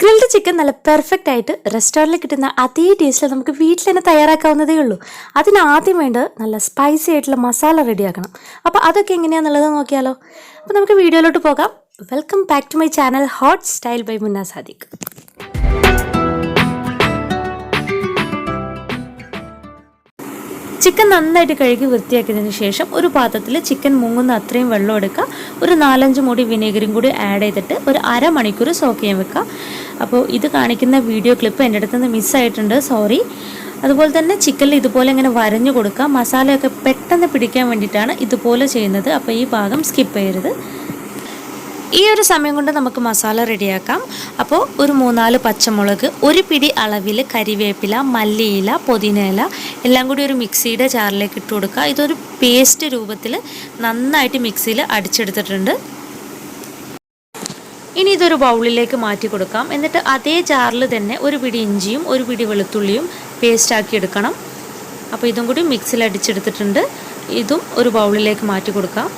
Grilled chicken നല്ല perfect ആയിട്ട് റെസ്റ്റോറൻറ്റിൽ കിട്ടുന്ന അതേ ടേസ്റ്റിൽ നമുക്ക് വീട്ടിൽ തന്നെ തയ്യാറാക്കാവുന്നതേ ഉള്ളൂ. അതിന് ആദ്യം വേണ്ടത് നല്ല സ്പൈസി ആയിട്ടുള്ള മസാല റെഡിയാക്കണം. അപ്പോൾ അതൊക്കെ എങ്ങനെയാണെന്നുള്ളത് നോക്കിയാലോ. അപ്പോൾ നമുക്ക് വീഡിയോയിലോട്ട് പോകാം. Welcome back to my channel hot style by MunnaSadiq. Chicken നന്നായിട്ട് കഴുകി വൃത്തിയാക്കിയതിന് ശേഷം ഒരു പാത്രത്തിൽ ചിക്കൻ മുങ്ങുന്ന അത്രയും വെള്ളം എടുക്കുക. ഒരു 4-5 മൂടി വിനേഗറും കൂടി ആഡ് ചെയ്തിട്ട് ഒരു അരമണിക്കൂർ സോക്ക് ചെയ്യാൻ വെക്കുക. അപ്പോൾ ഇത് കാണിക്കുന്ന വീഡിയോ ക്ലിപ്പ് എൻ്റെ അടുത്ത് നിന്ന് മിസ്സായിട്ടുണ്ട്, സോറി. അതുപോലെ തന്നെ ചിക്കനിൽ ഇതുപോലെ ഇങ്ങനെ വരഞ്ഞു കൊടുക്കുക. മസാലയൊക്കെ പെട്ടെന്ന് പിടിക്കാൻ വേണ്ടിയിട്ടാണ് ഇതുപോലെ ചെയ്യുന്നത്. അപ്പോൾ ഈ ഭാഗം സ്കിപ്പ് ചെയ്യരുത്. ഈ ഒരു സമയം കൊണ്ട് നമുക്ക് മസാല റെഡിയാക്കാം. അപ്പോൾ ഒരു 3-4 പച്ചമുളക്, ഒരു പിടി അളവിൽ കരിവേപ്പില, മല്ലിയില, പുതിനയില എല്ലാം കൂടി ഒരു മിക്സിയുടെ ജാറിലേക്ക് ഇട്ട് കൊടുക്കുക. ഇതൊരു പേസ്റ്റ് രൂപത്തിൽ നന്നായിട്ട് മിക്സിയിൽ അടിച്ചെടുത്തിട്ടുണ്ട്. ഇനി ഇതൊരു ബൗളിലേക്ക് മാറ്റി കൊടുക്കാം. എന്നിട്ട് അതേ ജാറിൽ തന്നെ ഒരു പിടി ഇഞ്ചിയും ഒരു പിടി വെളുത്തുള്ളിയും പേസ്റ്റാക്കി എടുക്കണം. അപ്പോൾ ഇതും കൂടി മിക്സിയിൽ അടിച്ചെടുത്തിട്ടുണ്ട്. ഇതും ഒരു ബൗളിലേക്ക് മാറ്റി കൊടുക്കാം.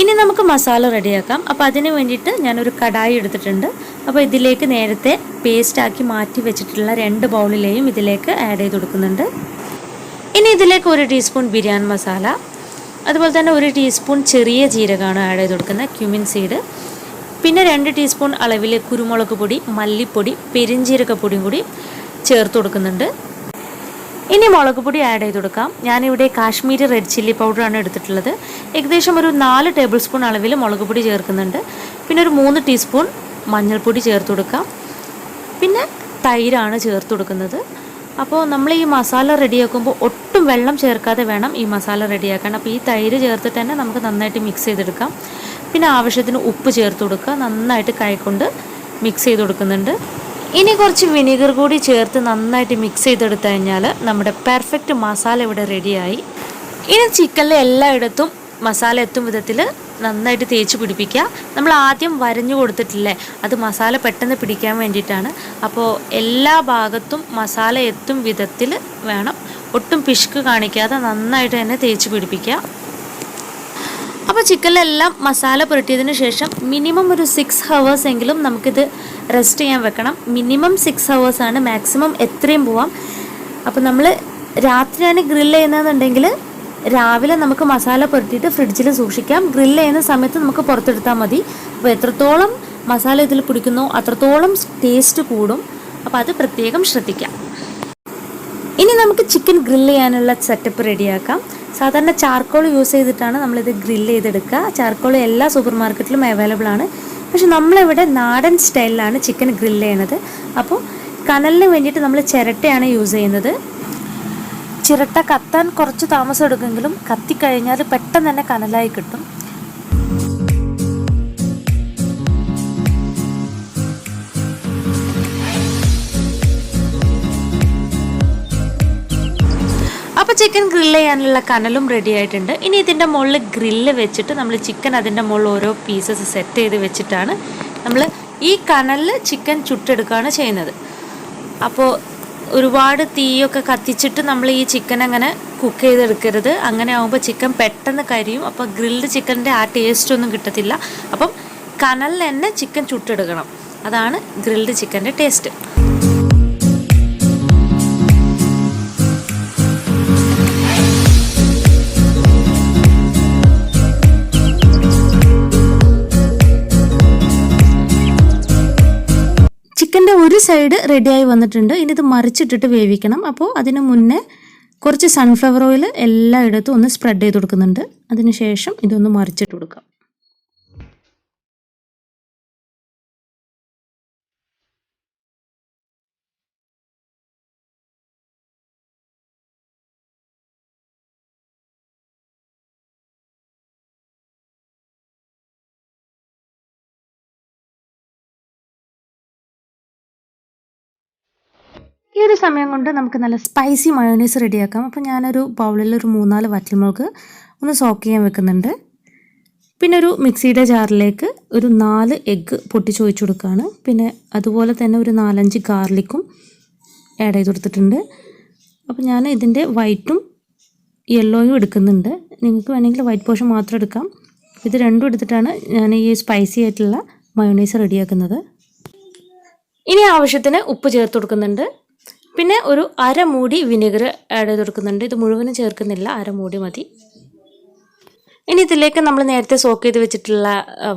ഇനി നമുക്ക് മസാല റെഡിയാക്കാം. അപ്പോൾ അതിന് വേണ്ടിയിട്ട് ഞാനൊരു കടായി എടുത്തിട്ടുണ്ട്. അപ്പോൾ ഇതിലേക്ക് നേരത്തെ പേസ്റ്റാക്കി മാറ്റി വെച്ചിട്ടുള്ള 2 ബൗളിലെയും ഇതിലേക്ക് ആഡ് ചെയ്ത് കൊടുക്കുന്നുണ്ട്. ഇനി ഇതിലേക്ക് 1 ടീസ്പൂൺ ബിരിയാണി മസാല, അതുപോലെ തന്നെ 1 ടീസ്പൂൺ ചെറിയ ജീരകമാണ് ആഡ് ചെയ്ത് കൊടുക്കുന്നത്, ക്യുമിൻ സീഡ്. പിന്നെ 2 ടീസ്പൂൺ അളവിൽ കുരുമുളക് പൊടി, മല്ലിപ്പൊടി, പെരിഞ്ജീരകപ്പൊടിയും കൂടി ചേർത്ത് കൊടുക്കുന്നുണ്ട്. ഇനി മുളക് പൊടി ആഡ് ചെയ്ത് കൊടുക്കാം. ഞാനിവിടെ കാശ്മീരി റെഡ് ചില്ലി പൗഡറാണ് എടുത്തിട്ടുള്ളത്. ഏകദേശം ഒരു 4 ടേബിൾ സ്പൂൺ അളവിൽ മുളക് പൊടി ചേർക്കുന്നുണ്ട്. പിന്നെ ഒരു 3 ടീസ്പൂൺ മഞ്ഞൾപ്പൊടി ചേർത്ത് കൊടുക്കാം. പിന്നെ തൈരാണ് ചേർത്ത് കൊടുക്കുന്നത്. അപ്പോൾ നമ്മൾ ഈ മസാല റെഡിയാക്കുമ്പോൾ ഒട്ടും വെള്ളം ചേർക്കാതെ വേണം ഈ മസാല റെഡിയാക്കാൻ. അപ്പോൾ ഈ തൈര് ചേർത്തിട്ട് തന്നെ നമുക്ക് നന്നായിട്ട് മിക്സ് ചെയ്തെടുക്കാം. പിന്നെ ആവശ്യത്തിന് ഉപ്പ് ചേർത്ത് കൊടുക്കുക. നന്നായിട്ട് കൈകൊണ്ട് മിക്സ് ചെയ്ത് കൊടുക്കുന്നുണ്ട്. ഇനി കുറച്ച് വിനീഗർ കൂടി ചേർത്ത് നന്നായിട്ട് മിക്സ് ചെയ്തെടുത്തു കഴിഞ്ഞാൽ നമ്മുടെ പെർഫെക്റ്റ് മസാല ഇവിടെ റെഡിയായി. ഇനി ചിക്കനിൽ എല്ലായിടത്തും മസാല എത്തും വിധത്തിൽ നന്നായിട്ട് തേച്ച് പിടിപ്പിക്കുക. നമ്മൾ ആദ്യം വരഞ്ഞു കൊടുത്തിട്ടില്ലേ, അത് മസാല പെട്ടെന്ന് പിടിക്കാൻ വേണ്ടിയിട്ടാണ്. അപ്പോൾ എല്ലാ ഭാഗത്തും മസാല എത്തും വിധത്തിൽ വേണം, ഒട്ടും പിശുക്ക് കാണിക്കാതെ നന്നായിട്ട് തന്നെ തേച്ച് പിടിപ്പിക്കുക. അപ്പോൾ ചിക്കനിലെല്ലാം മസാല പുരട്ടിയതിന് ശേഷം മിനിമം ഒരു 6 hours എങ്കിലും നമുക്കിത് റെസ്റ്റ് ചെയ്യാൻ വെക്കണം. മിനിമം 6 hours ആണ്, മാക്സിമം എത്രയും പോവാം. അപ്പോൾ നമ്മൾ രാത്രിയാണ് ഗ്രില്ല് ചെയ്യുന്നതെന്നുണ്ടെങ്കിൽ രാവിലെ നമുക്ക് മസാല പുരട്ടിയിട്ട് ഫ്രിഡ്ജിൽ സൂക്ഷിക്കാം. ഗ്രില്ല് ചെയ്യുന്ന സമയത്ത് നമുക്ക് പുറത്തെടുത്താൽ മതി. അപ്പോൾ എത്രത്തോളം മസാല ഇതിൽ പിടിക്കുന്നോ അത്രത്തോളം ടേസ്റ്റ് കൂടും. അപ്പോൾ അത് പ്രത്യേകം ശ്രദ്ധിക്കാം. ഇനി നമുക്ക് ചിക്കൻ ഗ്രില്ല് ചെയ്യാനുള്ള സെറ്റപ്പ് റെഡിയാക്കാം. സാധാരണ ചാർക്കോൾ യൂസ് ചെയ്തിട്ടാണ് നമ്മളിത് ഗ്രില്ല് ചെയ്തെടുക്കുക. ചാർക്കോൾ എല്ലാ സൂപ്പർ മാർക്കറ്റിലും അവൈലബിൾ ആണ്. പക്ഷെ നമ്മളിവിടെ നാടൻ സ്റ്റൈലിലാണ് ചിക്കൻ ഗ്രില്ല് ചെയ്യണത്. അപ്പോൾ കനലിന് വേണ്ടിയിട്ട് നമ്മൾ ചിരട്ടയാണ് യൂസ് ചെയ്യുന്നത്. ചിരട്ട കത്താൻ കുറച്ച് താമസം എടുക്കുമെങ്കിലും കത്തിക്കഴിഞ്ഞാൽ പെട്ടെന്ന് തന്നെ കനലായി കിട്ടും. അപ്പോൾ ചിക്കൻ ഗ്രില്ല് ചെയ്യാനുള്ള കനലും റെഡി ആയിട്ടുണ്ട്. ഇനി ഇതിൻ്റെ മുകളിൽ ഗ്രില്ല് വെച്ചിട്ട് നമ്മൾ ചിക്കൻ അതിൻ്റെ മുകളിൽ ഓരോ പീസസ് സെറ്റ് ചെയ്ത് വെച്ചിട്ടാണ് നമ്മൾ ഈ കനലിൽ ചിക്കൻ ചുട്ടെടുക്കുകയാണ് ചെയ്യുന്നത്. അപ്പോൾ ഒരുപാട് തീയൊക്കെ കത്തിച്ചിട്ട് നമ്മൾ ഈ ചിക്കൻ അങ്ങനെ കുക്ക് ചെയ്തെടുക്കരുത്. അങ്ങനെ ആകുമ്പോൾ ചിക്കൻ പെട്ടെന്ന് കരിയും. അപ്പോൾ ഗ്രിൽഡ് ചിക്കൻ്റെ ആ ടേസ്റ്റ് ഒന്നും കിട്ടത്തില്ല. അപ്പം കനലിൽ തന്നെ ചിക്കൻ ചുട്ടെടുക്കണം. അതാണ് ഗ്രിൽഡ് ചിക്കൻ്റെ ടേസ്റ്റ്. ചിക്കൻ്റെ ഒരു സൈഡ് റെഡിയായി വന്നിട്ടുണ്ട്. ഇനി ഇത് മറിച്ചിട്ടിട്ട് വേവിക്കണം. അപ്പോൾ അതിന് മുന്നേ കുറച്ച് സൺഫ്ലവർ ഓയിൽ എല്ലായിടത്തും ഒന്ന് സ്പ്രെഡ് ചെയ്ത് കൊടുക്കുന്നുണ്ട്. അതിനുശേഷം ഇതൊന്ന് മറിച്ചിട്ട് കൊടുക്കാം. ഈ ഒരു സമയം കൊണ്ട് നമുക്ക് നല്ല സ്പൈസി മയോണൈസ് റെഡിയാക്കാം. അപ്പോൾ ഞാനൊരു ബൗളിൽ ഒരു 3-4 വറ്റൽമുളക് ഒന്ന് സോക്ക് ചെയ്യാൻ വെക്കുന്നുണ്ട്. പിന്നെ ഒരു മിക്സിയുടെ ജാറിലേക്ക് ഒരു 4 എഗ്ഗ് പൊട്ടിച്ച് ഒഴിച്ച് കൊടുക്കുകയാണ്. പിന്നെ അതുപോലെ തന്നെ ഒരു 4-5 ഗാർലിക്കും ആഡ് ചെയ്ത് കൊടുത്തിട്ടുണ്ട്. അപ്പോൾ ഞാൻ ഇതിൻ്റെ വൈറ്റും യെല്ലോയും എടുക്കുന്നുണ്ട്. നിങ്ങൾക്ക് വേണമെങ്കിൽ വൈറ്റ് പോർഷൻ മാത്രം എടുക്കാം. ഇത് രണ്ടും എടുത്തിട്ടാണ് ഞാൻ ഈ സ്പൈസി ആയിട്ടുള്ള മയോണൈസ് റെഡിയാക്കുന്നത്. ഇനി ആവശ്യത്തിന് ഉപ്പ് ചേർത്ത് കൊടുക്കുന്നുണ്ട്. പിന്നെ ഒരു അരമൂടി വിനെഗർ ആഡ് ചെയ്ത് കൊടുക്കുന്നുണ്ട്. ഇത് മുഴുവനും ചേർക്കുന്നില്ല, അരമൂടി മതി. ഇനി ഇതിലേക്ക് നമ്മൾ നേരത്തെ സോക്ക് ചെയ്ത് വെച്ചിട്ടുള്ള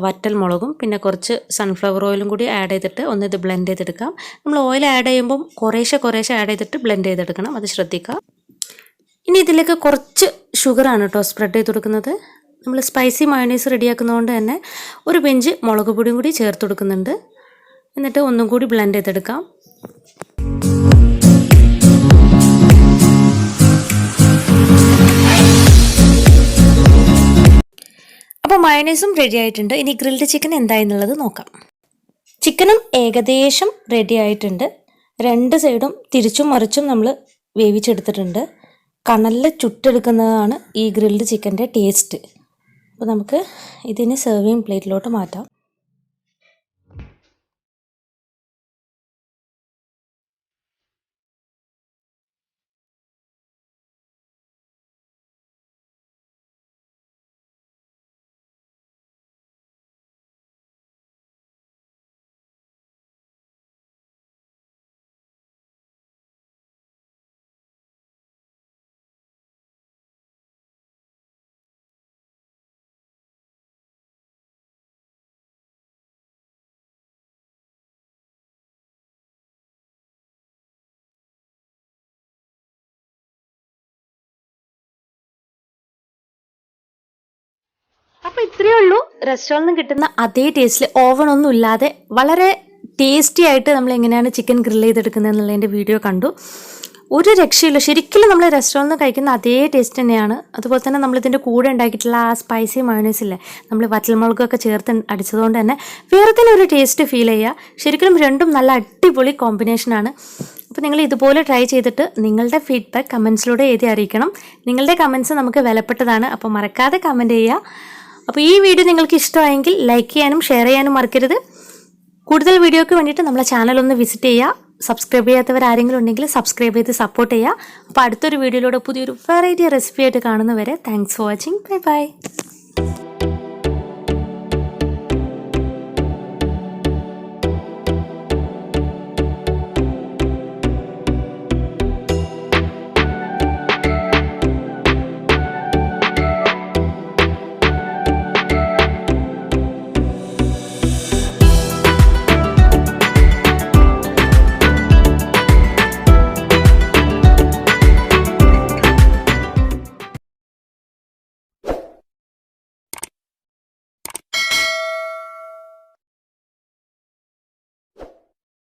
വറ്റൽ മുളകും പിന്നെ കുറച്ച് സൺഫ്ലവർ ഓയിലും കൂടി ആഡ് ചെയ്തിട്ട് ഒന്ന് ഇത് ബ്ലെൻഡ് ചെയ്തെടുക്കാം. നമ്മൾ ഓയിൽ ആഡ് ചെയ്യുമ്പം കുറേശ്ശെ ആഡ് ചെയ്തിട്ട് ബ്ലെൻഡ് ചെയ്തെടുക്കണം, അത് ശ്രദ്ധിക്കുക. ഇനി ഇതിലേക്ക് കുറച്ച് ഷുഗറാണ് കേട്ടോ സ്പ്രെഡ് ചെയ്ത് കൊടുക്കുന്നത്. നമ്മൾ സ്പൈസി മയോണൈസ് റെഡിയാക്കുന്നതുകൊണ്ട് തന്നെ ഒരു പിഞ്ച് മുളക് പൊടിയും കൂടി ചേർത്ത് കൊടുക്കുന്നുണ്ട്. എന്നിട്ട് ഒന്നും കൂടി ബ്ലെൻഡ് ചെയ്തെടുക്കാം. അപ്പോൾ മയോണൈസും റെഡി ആയിട്ടുണ്ട്. ഇനി ഗ്രിൽഡ് ചിക്കൻ എന്തായെന്നുള്ളത് നോക്കാം. ചിക്കനും ഏകദേശം റെഡി ആയിട്ടുണ്ട്. 2 സൈഡും തിരിച്ചും മറിച്ചും നമ്മൾ വേവിച്ചെടുത്തിട്ടുണ്ട്. കനലിൽ ചുട്ടെടുക്കുന്നതാണ് ഈ ഗ്രിൽഡ് ചിക്കൻ്റെ ടേസ്റ്റ്. അപ്പോൾ നമുക്ക് ഇതിന് സെർവിങ് പ്ലേറ്റിലോട്ട് മാറ്റാം. അപ്പോൾ ഇത്രയേ ഉള്ളൂ. റെസ്റ്റോറൻറ്റിൽ കിട്ടുന്ന അതേ ടേസ്റ്റിൽ ഓവണൊന്നും ഇല്ലാതെ വളരെ ടേസ്റ്റി ആയിട്ട് നമ്മൾ എങ്ങനെയാണ് ചിക്കൻ ഗ്രിൽ ചെയ്തെടുക്കുന്നത് എന്നുള്ളതിൻ്റെ വീഡിയോ കണ്ടു. ഒരു രക്ഷയില്ല, ശരിക്കും നമ്മൾ റെസ്റ്റോറൻറ്റിൽ നിന്ന് കഴിക്കുന്ന അതേ ടേസ്റ്റ് തന്നെയാണ്. അതുപോലെ തന്നെ നമ്മളിതിൻ്റെ കൂടെ ഉണ്ടാക്കിയിട്ടുള്ള ആ സ്പൈസി മയോണൈസ് ഇല്ലേ, നമ്മൾ വറ്റൽമുളകൊക്കെ ചേർത്ത് അടിച്ചതുകൊണ്ട് തന്നെ വേറെ തന്നെ ഒരു ടേസ്റ്റ് ഫീൽ ചെയ്യുക. ശരിക്കും രണ്ടും നല്ല അടിപൊളി കോമ്പിനേഷനാണ്. അപ്പോൾ നിങ്ങൾ ഇതുപോലെ ട്രൈ ചെയ്തിട്ട് നിങ്ങളുടെ ഫീഡ്ബാക്ക് കമൻസിലൂടെ എഴുതി അറിയിക്കണം. നിങ്ങളുടെ കമൻസ് നമുക്ക് വിലപ്പെട്ടതാണ്, അപ്പോൾ മറക്കാതെ കമൻറ്റ് ചെയ്യുക. അപ്പോൾ ഈ വീഡിയോ നിങ്ങൾക്ക് ഇഷ്ടമായെങ്കിൽ ലൈക്ക് ചെയ്യാനും ഷെയർ ചെയ്യാനും മറക്കരുത്. കൂടുതൽ വീഡിയോയ്ക്ക് വേണ്ടിയിട്ട് നമ്മളെ ചാനൽ ഒന്ന് വിസിറ്റ് ചെയ്യുക. സബ്സ്ക്രൈബ് ചെയ്യാത്തവർ ആരെങ്കിലും ഉണ്ടെങ്കിൽ സബ്സ്ക്രൈബ് ചെയ്ത് സപ്പോർട്ട് ചെയ്യുക. അപ്പോൾ അടുത്തൊരു വീഡിയോയിലൂടെ പുതിയൊരു വെറൈറ്റി റെസിപ്പി ആയിട്ട് കാണുന്നവരെ thanks for watching. Bye bye.